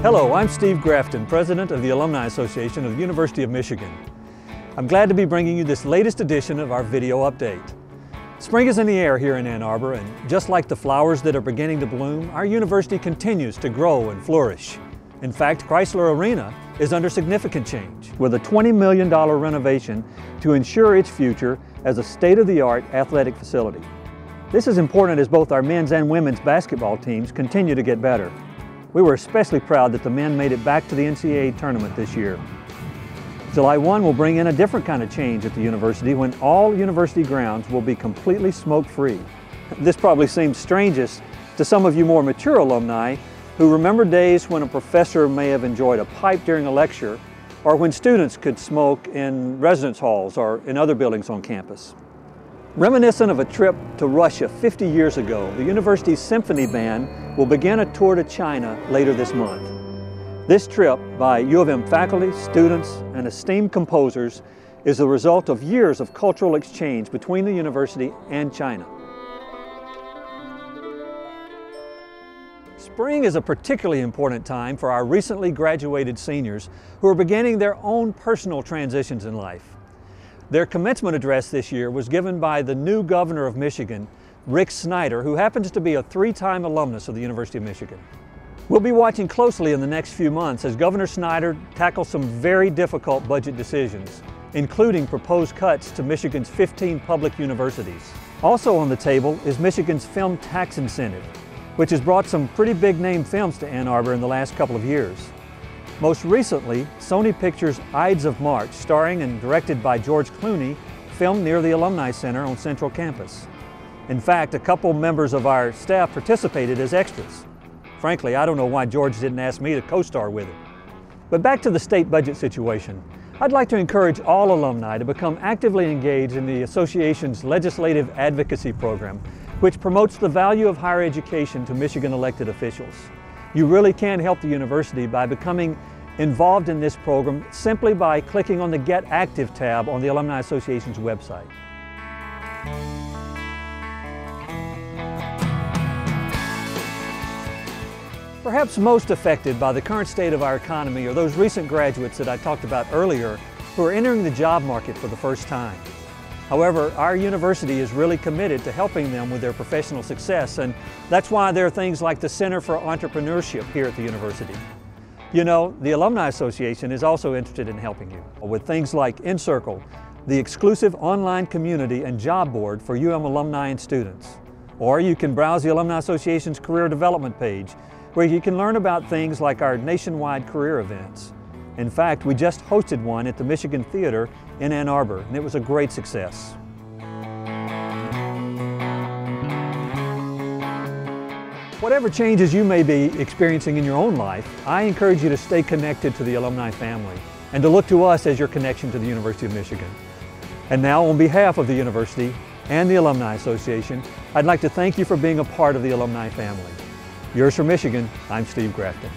Hello, I'm Steve Grafton, President of the Alumni Association of the University of Michigan. I'm glad to be bringing you this latest edition of our video update. Spring is in the air here in Ann Arbor, and just like the flowers that are beginning to bloom, our university continues to grow and flourish. In fact, Chrysler Arena is under significant change, with a $20 million renovation to ensure its future as a state-of-the-art athletic facility. This is important as both our men's and women's basketball teams continue to get better. We were especially proud that the men made it back to the NCAA tournament this year. July 1 will bring in a different kind of change at the university when all university grounds will be completely smoke-free. This probably seems strangest to some of you more mature alumni who remember days when a professor may have enjoyed a pipe during a lecture, or when students could smoke in residence halls or in other buildings on campus. Reminiscent of a trip to Russia 50 years ago, the university's symphony band will begin a tour to China later this month. This trip by U of M faculty, students, and esteemed composers is the result of years of cultural exchange between the university and China. Spring is a particularly important time for our recently graduated seniors who are beginning their own personal transitions in life. Their commencement address this year was given by the new governor of Michigan, Rick Snyder, who happens to be a three-time alumnus of the University of Michigan. We'll be watching closely in the next few months as Governor Snyder tackles some very difficult budget decisions, including proposed cuts to Michigan's 15 public universities. Also on the table is Michigan's film tax incentive, which has brought some pretty big-name films to Ann Arbor in the last couple of years. Most recently, Sony Pictures' Ides of March, starring and directed by George Clooney, filmed near the Alumni Center on Central Campus. In fact, a couple members of our staff participated as extras. Frankly, I don't know why George didn't ask me to co-star with him. But back to the state budget situation. I'd like to encourage all alumni to become actively engaged in the association's legislative advocacy program, which promotes the value of higher education to Michigan elected officials. You really can help the university by becoming involved in this program simply by clicking on the Get Active tab on the Alumni Association's website. Perhaps most affected by the current state of our economy are those recent graduates that I talked about earlier who are entering the job market for the first time. However, our university is really committed to helping them with their professional success, and that's why there are things like the Center for Entrepreneurship here at the university. You know, the Alumni Association is also interested in helping you with things like InCircle, the exclusive online community and job board for UM alumni and students. Or you can browse the Alumni Association's career development page, where you can learn about things like our nationwide career events. In fact, we just hosted one at the Michigan Theater in Ann Arbor, and it was a great success. Whatever changes you may be experiencing in your own life, I encourage you to stay connected to the alumni family and to look to us as your connection to the University of Michigan. And now, on behalf of the university and the Alumni Association, I'd like to thank you for being a part of the alumni family. Yours from Michigan, I'm Steve Grafton.